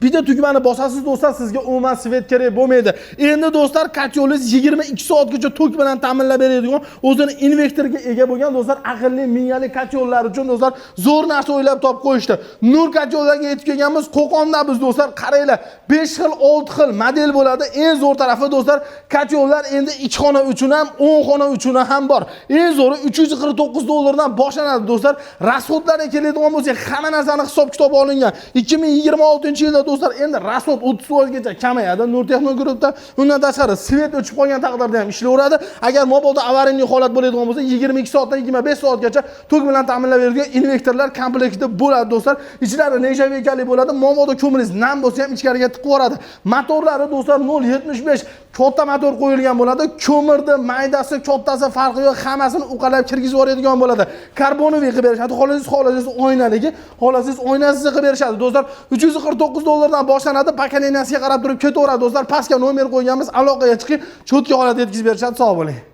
Bitta tugmani bosasiz do'stlar, sizga umuman svet kerak bo'lmaydi. Endi do'stlar, kotyolingiz 22 soatgacha tok bilan ta'minlab beradigan, o'zini invertorga ega bo'lgan do'stlar, aqlli miyali kotyollar uchun do'stlar zo'r narsa o'ylab topib qo'yishdi. Nur kotyollarga yetib kelganmiz. Qo'qonda biz do'stlar, qaranglar, 5 xil, 6 xil model bo'ladi. Eng zo'r tarafi do'stlar, kotyollar endi 2 xona uchun ham, 10 xona uchun ham bor. Eng zo'ri 349 dollardan boshlanadi do'stlar. Rasxodlarga keladigan bo'lsak, hamma narsani hisob-kitob olingan. 2026-yilda do'stlar endi rasxod 30% gacha kamayadi. Nur Texnogruppda undan tashqari svet o'chib qolgan taqdirda ham ishlayveradi. Agar mobilda avariya holat bo'ladigan bo'lsa, 22 soatdan 25 soatgacha tok bilan ta'minlab beradigan invertorlar komplektida bo'ladi do'stlar. Ichlari neyjavikali bo'ladi. Mobilda ko'miringiz nam bo'lsa ham ichkariga tiqib yuboradi. Motorlari do'stlar 0.75 katta motor qo'yilgan bo'ladi. Ko'mirni maydasi, kattasi farqi yo'q, hammasini uqalab kirgizib yuboradigan bo'ladi. Karbonoviy qilib berishadi. Xohlasangiz oynaligi, xohlasangiz oynasiz qilib berishadi. Do'stlar 349 dollardan boshlanadi. Paketeniyasiga qarab turib ketaveradi do'stlar. Pastga nomer qo'yganmiz, aloqaga chiqib, cho'tki holatga yetkazib berishadi. Sog' bo'ling.